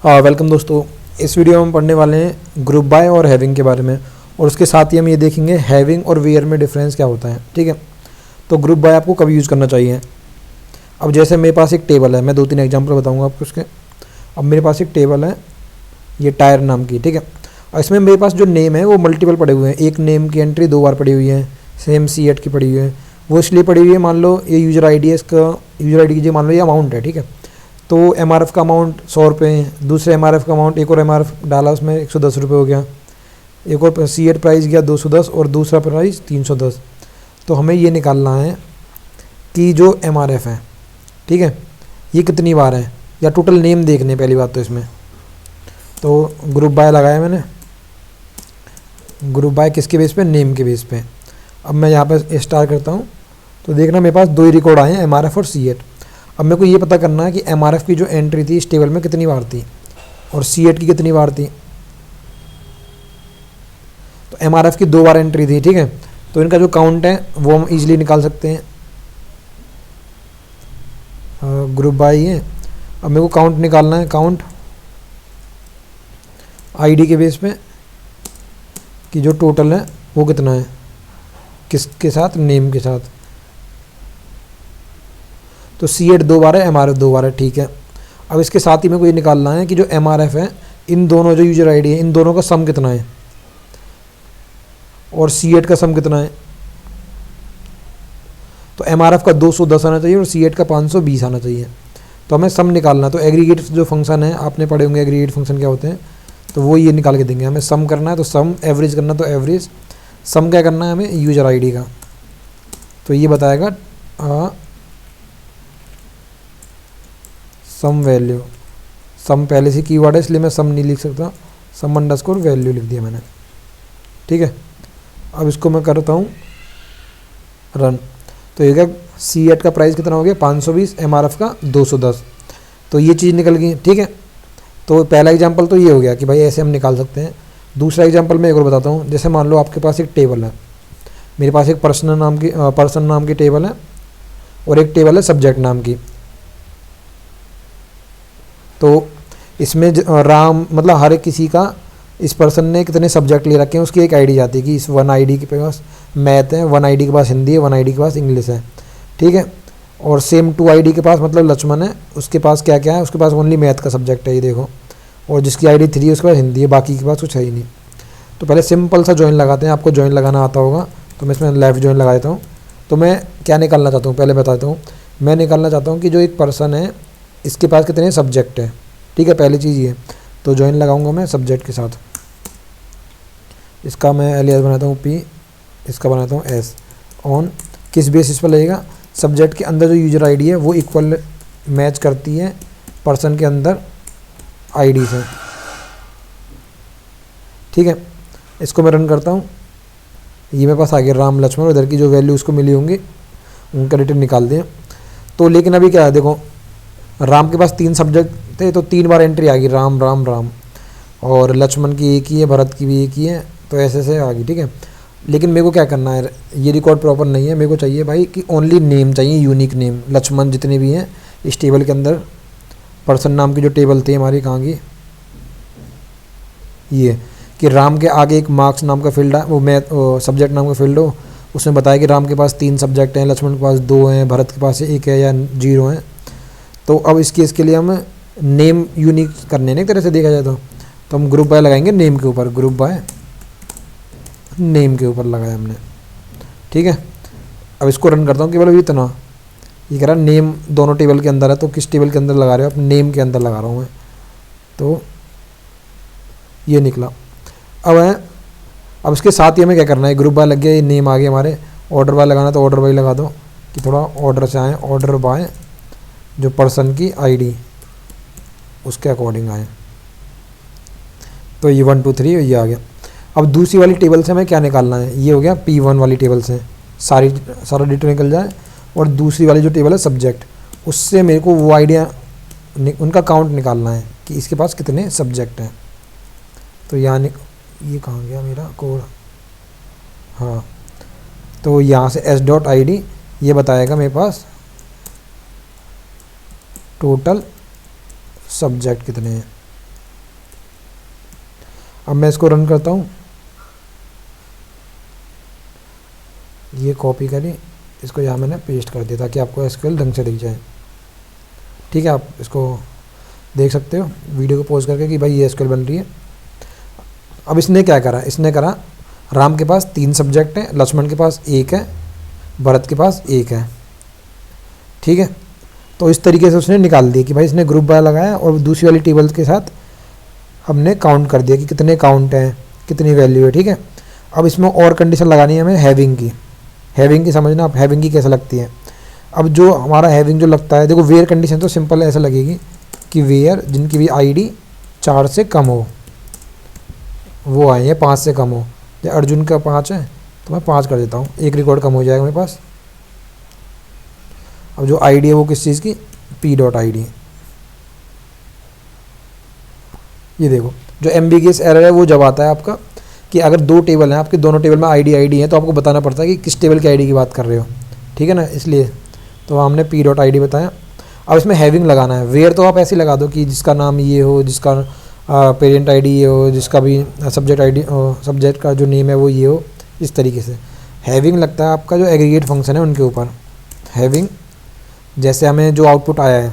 Welcome दोस्तों। इस video में हम पढ़ने वाले हैं ग्रुप बाय और हैविंग के बारे में, और उसके साथ ही हम ये देखेंगे हैविंग और वेयर में डिफरेंस क्या होता है। ठीक है, तो ग्रुप बाय आपको कब यूज़ करना चाहिए। अब जैसे मेरे पास एक टेबल है, मैं 2-3 एग्जांपल बताऊंगा आपको उसके। अब मेरे पास एक टेबल है, ये टायर नाम की, ठीक है, और इसमें मेरे पास जो नेम है वो मल्टीपल पड़े हुए हैं। एक नेम की एंट्री 2 बार पड़ी हुई है, सेम C8 की पड़ी हुई है। वो इसलिए पड़ी हुई है, मान लो ये यूज़र आई डी है, इसका यूज़र आई डी की मान लो ये अमाउंट है, ठीक है। तो MRF का अमाउंट 100 रुपये है, दूसरे MRF का अमाउंट, एक और MRF डाला उसमें 110 रुपये हो गया, एक और C8 प्राइस गया 210 और दूसरा प्राइस 310। तो हमें ये निकालना है कि जो MRF है, ठीक है, ये कितनी बार है, या टोटल नेम देखने पहली बात तो इसमें। तो ग्रुप बाय लगाया मैंने, ग्रुप बाय किसके बेस पे, नेम के बेस पे। अब मैं यहाँ पर स्टार करता हूँ तो देखना मेरे पास 2 ही रिकॉर्ड आए हैं, MRF और C8। अब मेरे को ये पता करना है कि MRF की जो एंट्री थी इस टेबल में कितनी बार थी और C8 की कितनी बार थी। तो MRF की 2 बार एंट्री थी, ठीक है, तो इनका जो काउंट है वो हम इजीली निकाल सकते हैं। ग्रुप बाय है, अब मेरे को काउंट निकालना है, काउंट आईडी के बेस पे कि जो टोटल है वो कितना है, किसके साथ, नेम के साथ। तो C8 2 बार है, MRF 2 बार है, ठीक है। अब इसके साथ ही मेरे को ये निकालना है कि जो MRF है, इन दोनों जो यूजर आईडी है, इन दोनों का सम कितना है और C8 का सम कितना है। तो MRF का 210 आना चाहिए और C8 का 520 आना चाहिए। तो हमें सम निकालना है। तो एग्रीगेट जो फंक्शन है, आपने पढ़े होंगे एग्रीगेट फंक्शन क्या होते हैं, तो वो ये निकाल के देंगे। हमें सम करना है तो सम, एवरेज करना तो एवरेज। सम क्या करना है हमें, यूजर आईडी का, तो ये बताएगा सम वैल्यू। सम पहले से कीवर्ड है इसलिए मैं सम नहीं लिख सकता, सम अंडरस्कोर वैल्यू लिख दिया मैंने, ठीक है। अब इसको मैं करता हूँ रन। तो ये क्या, C8 का प्राइस कितना हो गया 520, MRF का 210। तो ये चीज़ निकल गई, ठीक है। तो पहला एग्जांपल तो ये हो गया कि भाई ऐसे हम निकाल सकते हैं। दूसरा एग्जांपल मैं एक और बताता हूँ। जैसे मान लो आपके पास एक टेबल है, मेरे पास एक पर्सन नाम की टेबल है और एक टेबल है सब्जेक्ट नाम की। तो इसमें राम मतलब हर एक किसी का, इस पर्सन ने कितने सब्जेक्ट ले रखे हैं उसकी एक आईडी जाती है कि इस 1 आईडी के पास मैथ है, 1 आईडी के पास हिंदी है, 1 आईडी के पास इंग्लिश है, ठीक है। और सेम 2 आईडी के पास मतलब लक्ष्मण है, उसके पास क्या क्या है, उसके पास ओनली मैथ का सब्जेक्ट है, ये देखो। और जिसकी आईडी 3 है उसके पास हिंदी है, बाकी के पास कुछ है ही नहीं। तो पहले सिंपल सा जॉइन लगाते हैं, आपको जॉइन लगाना आता होगा, तो मैं इसमें लेफ्ट जॉइन लगा देता हूँ। तो मैं क्या निकालना चाहता हूँ पहले बताता हूँ। मैं निकालना चाहता हूँ कि जो एक पर्सन है इसके पास कितने सब्जेक्ट है, ठीक है, पहली चीज़ ये। तो जॉइन लगाऊंगा मैं सब्जेक्ट के साथ, इसका मैं एलियास बनाता हूँ P, इसका बनाता हूँ S। ऑन किस बेसिस पर लगेगा, सब्जेक्ट के अंदर जो यूजर आईडी है वो इक्वल मैच करती है पर्सन के अंदर आईडी से, ठीक है। इसको मैं रन करता हूँ, ये मेरे पास आ गया राम लक्ष्मण, उधर की जो वैल्यू उसको मिली होंगी उनका रिटर्न निकाल दें। तो लेकिन अभी क्या है, देखो राम के पास 3 सब्जेक्ट थे तो 3 बार एंट्री आ गई, राम राम राम, और लक्ष्मण की एक ही है, भरत की भी एक ही है, तो ऐसे से आ गई, ठीक है। लेकिन मेरे को क्या करना है, ये रिकॉर्ड प्रॉपर नहीं है, मेरे को चाहिए भाई कि ओनली नेम चाहिए, यूनिक नेम। लक्ष्मण जितने भी हैं इस टेबल के अंदर, पर्सन नाम की जो टेबल थी हमारी, कहाँ की, ये कि राम के आगे एक मार्क्स नाम का फील्ड है, वो मैथ सब्जेक्ट नाम का फील्ड हो, उसमें बताया कि राम के पास 3 सब्जेक्ट हैं, लक्ष्मण के पास 2 हैं, भरत के पास 1 है या 0 है। तो अब इसके लिए हम नेम यूनिक करने हैं, एक तरह से देखा जाए तो हम ग्रुप बाय लगाएंगे नेम के ऊपर, ग्रुप बाय नेम के ऊपर लगाया हमने, ठीक है। अब इसको रन करता हूँ केवल इतना, ये कह रहा नेम दोनों टेबल के अंदर है, तो किस टेबल के अंदर लगा रहे हो आप, नेम के अंदर लगा रहा हूँ मैं। तो ये निकला। अब इसके साथ ही हमें क्या करना है, ग्रुप बाय लग गया, ये नेम आ गया हमारे। ऑर्डर बाय लगाना तो ऑर्डर बाय लगा दो कि थोड़ा ऑर्डर से आए, ऑर्डर बाय जो पर्सन की आईडी उसके अकॉर्डिंग आए। तो ये 1 2 3 ये आ गया। अब दूसरी वाली टेबल से हमें क्या निकालना है, ये हो गया P1 वाली टेबल से सारा डेटा निकल जाए। और दूसरी वाली जो टेबल है सब्जेक्ट, उससे मेरे को वो आइडिया, उनका काउंट निकालना है कि इसके पास कितने सब्जेक्ट हैं। तो यहाँ ये कहाँ गया मेरा कोड, हाँ, तो यहाँ से S.id ये बताएगा मेरे पास टोटल सब्जेक्ट कितने हैं। अब मैं इसको रन करता हूँ, ये कॉपी करी, इसको यहाँ मैंने पेस्ट कर दिया ताकि आपको एसक्यूएल ढंग से दिख जाए। ठीक है, आप इसको देख सकते हो वीडियो को पॉज करके कि भाई ये एसक्यूएल बन रही है। अब इसने क्या करा, इसने करा राम के पास 3 सब्जेक्ट हैं, लक्ष्मण के पास 1 है, भरत के पास 1 है। ठीक है, तो इस तरीके से उसने निकाल दिया कि भाई इसने ग्रुप बाय लगाया और दूसरी वाली टेबल के साथ हमने काउंट कर दिया कि कितने काउंट हैं, कितनी वैल्यू है। ठीक है, अब इसमें और कंडीशन लगानी है हमें हैविंग की। हैविंग की समझना आप, हैविंग की कैसे लगती है। अब जो हमारा हैविंग जो लगता है, देखो वेयर कंडीशन तो सिंपल ऐसे लगेगी कि वेयर जिनकी भी आईडी 4 से कम हो वो आए, या 5 से कम हो। जैसे अर्जुन का 5 है तो मैं 5 कर देता हूँ, 1 रिकॉर्ड कम हो जाएगा मेरे पास। अब जो आईडी है वो किस चीज़ की, p.id। ये देखो जो एम्बिगियस एरर है वो जब आता है आपका कि अगर 2 टेबल हैं आपके, दोनों टेबल में आईडी है, तो आपको बताना पड़ता है कि किस टेबल की आईडी की बात कर रहे हो। ठीक है ना, इसलिए तो हमने p.id बताया। अब इसमें हैविंग लगाना है। वेयर तो आप ऐसे ही लगा दो कि जिसका नाम ये हो, जिसका पेरेंट आईडी ये हो, जिसका भी सब्जेक्ट आईडी सब्जेक्ट का जो नेम है वो ये हो, इस तरीके से। हैविंग लगता है आपका जो एग्रीगेट फंक्शन है उनके ऊपर। हैविंग जैसे हमें जो आउटपुट आया है,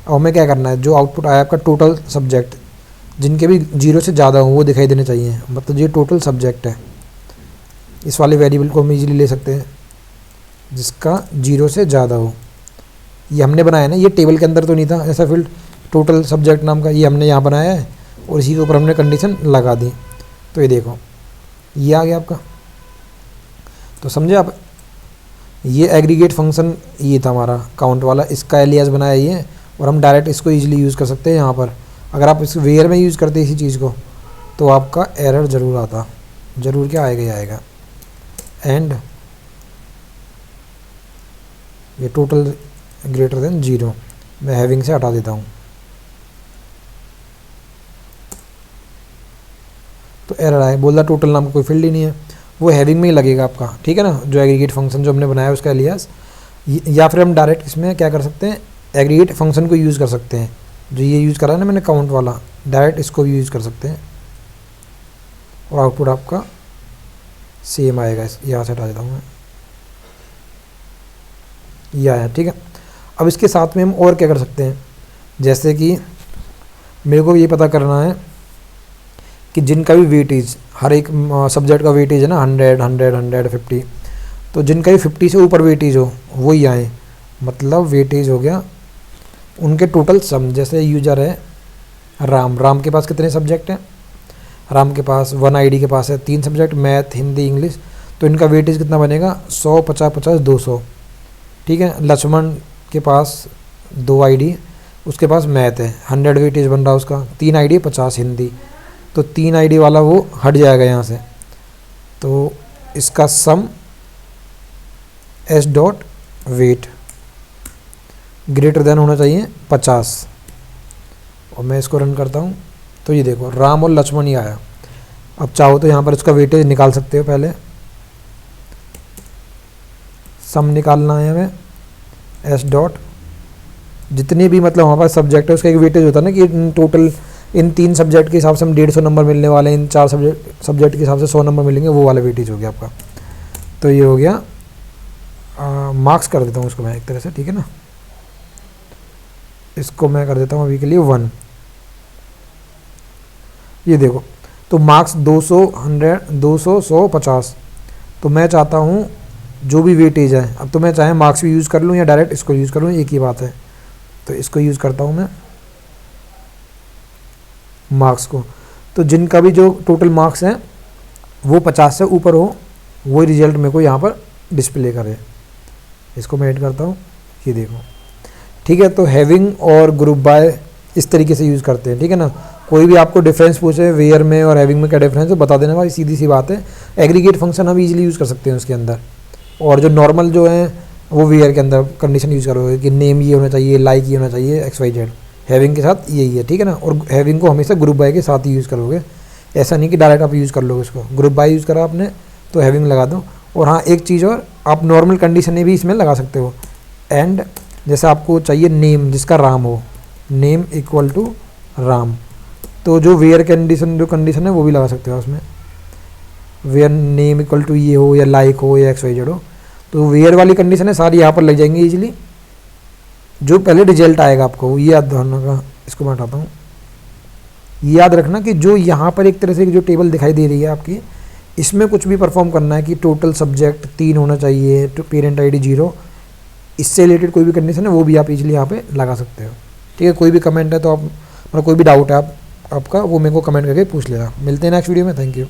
अब हमें क्या करना है, जो आउटपुट आया है आपका टोटल सब्जेक्ट जिनके भी 0 से ज़्यादा हो वो दिखाई देने चाहिए, मतलब ये टोटल सब्जेक्ट है। इस वाले वेरिएबल को हम इजीली ले सकते हैं जिसका 0 से ज़्यादा हो। ये हमने बनाया ना, ये टेबल के अंदर तो नहीं था ऐसा फील्ड टोटल सब्जेक्ट नाम का, ये हमने यहाँ बनाया है और इसी के ऊपर हमने कंडीशन लगा दी। तो ये देखो ये आ गया आपका। तो समझे आप, ये एग्रीगेट फंक्शन ये था हमारा काउंट वाला, इसका एलियास बनाया ये, और हम डायरेक्ट इसको इजीली यूज़ कर सकते हैं यहाँ पर। अगर आप इस वेयर में यूज़ करते इसी चीज़ को तो आपका एरर ज़रूर आता, ज़रूर क्या आएगा, ही आएगा। एंड ये टोटल ग्रेटर देन 0 मैं हैविंग से हटा देता हूँ, तो एरर आए, बोल रहा टोटल नाम का कोई फील्ड ही नहीं है, वो हैविंग में ही लगेगा आपका। ठीक है ना, जो एग्रीगेट फंक्शन जो हमने बनाया उसका एलियास। या फिर हम डायरेक्ट इसमें क्या कर सकते हैं, एग्रीगेट फंक्शन को यूज़ कर सकते हैं, जो ये यूज़ करा है ना मैंने काउंट वाला, डायरेक्ट इसको भी यूज़ कर सकते हैं और आउटपुट आपका सेम आएगा। यहाँ से हटा देता हूँ मैं, ये आया। ठीक है, अब इसके साथ में हम और क्या कर सकते हैं, जैसे कि मेरे को ये पता करना है कि जिनका भी वेटेज, हर एक सब्जेक्ट का वेटेज है ना 100 100 100 50, तो जिनका भी 50 से ऊपर वेटेज हो वो ही आए, मतलब वेटेज हो गया उनके टोटल सम। जैसे यूजर है राम, राम के पास कितने सब्जेक्ट हैं, राम के पास 1 आईडी के पास है 3 सब्जेक्ट, मैथ, हिंदी, इंग्लिश, तो इनका वेटेज कितना बनेगा 100 50 50 200। ठीक है, लक्ष्मण के पास 2 आईडी, उसके पास मैथ है, 100 वेटेज बन रहा है उसका, 3 आईडी 50 हिंदी, तो 3 आईडी वाला वो हट जाएगा यहाँ से। तो इसका सम s.weight ग्रेटर देन होना चाहिए 50। और मैं इसको रन करता हूँ तो ये देखो राम और लक्ष्मण ही आया। अब चाहो तो यहाँ पर इसका वेटेज निकाल सकते हो, पहले सम निकालना है हमें, s डॉट जितने भी मतलब हमारे पास सब्जेक्ट है उसका एक वेटेज होता है ना कि टोटल इन 3 सब्जेक्ट के हिसाब से हम 150 नंबर मिलने वाले हैं, इन 4 सब्जेक्ट के हिसाब से 100 नंबर मिलेंगे, वो वाला वेटेज हो गया आपका। तो ये हो गया, मार्क्स कर देता हूँ उसको मैं एक तरह से। ठीक है ना, इसको मैं कर देता हूँ अभी के लिए 1। ये देखो तो मार्क्स 200 100 200 100 50। तो मैं चाहता हूँ जो भी वेटेज है, अब तो मैं चाहे मार्क्स भी यूज़ कर लूँ या डायरेक्ट इसको यूज़ कर लूँ, एक ही बात है। तो इसको यूज़ करता हूँ मैं मार्क्स को, तो जिनका भी जो टोटल मार्क्स हैं वो 50 से ऊपर हो वही रिजल्ट मेरे को यहाँ पर डिस्प्ले करे। इसको मैं ऐड करता हूँ, ये देखो। ठीक है, तो हैविंग और ग्रुप बाय इस तरीके से यूज़ करते हैं। ठीक है ना, कोई भी आपको डिफरेंस पूछे वेयर में और हैविंग में क्या डिफरेंस है बता देना भाई, सीधी सी बात है। एग्रीगेट फंक्शन हम इजीली यूज़ कर सकते हैं उसके अंदर, और जो नॉर्मल जो है वो वेयर के अंदर कंडीशन यूज़ करोगे कि नेम ये होना चाहिए, लाइक ये होना चाहिए, XYZ। हैविंग के साथ यही है। ठीक है ना, और हैविंग को हमेशा ग्रुप बाय के साथ ही यूज़ करोगे, ऐसा नहीं कि डायरेक्ट आप यूज़ कर लोगे उसको। ग्रुप बाय यूज़ करा आपने तो हैविंग लगा दो। और हाँ, एक चीज़ और, आप नॉर्मल कंडीशन भी इसमें लगा सकते हो। एंड जैसे आपको चाहिए नेम जिसका राम हो, नेम इक्वल टू राम, तो जो वेयर कंडीशन है वो भी लगा सकते हो उसमें, वेयर नेम इक्वल टू ये हो या लाइक हो या एक्स वाई जेड हो, तो वेयर वाली कंडीशन है सारी यहाँ पर लग जाएंगी इजीली। जो पहले रिजल्ट आएगा आपको ये याद रखना का, इसको मैं हटाता हूँ। ये याद रखना कि जो यहाँ पर एक तरह से जो टेबल दिखाई दे रही है आपकी, इसमें कुछ भी परफॉर्म करना है कि टोटल सब्जेक्ट 3 होना चाहिए, तो पेरेंट आईडी 0, इससे रिलेटेड कोई भी कंडीशन है वो भी आप इजीली यहाँ पे लगा सकते हो। ठीक है, कोई भी कमेंट है तो आप, मतलब कोई भी डाउट है आपका वो मेरे को कमेंट करके पूछ लेना। मिलते हैं नेक्स्ट वीडियो में, थैंक यू।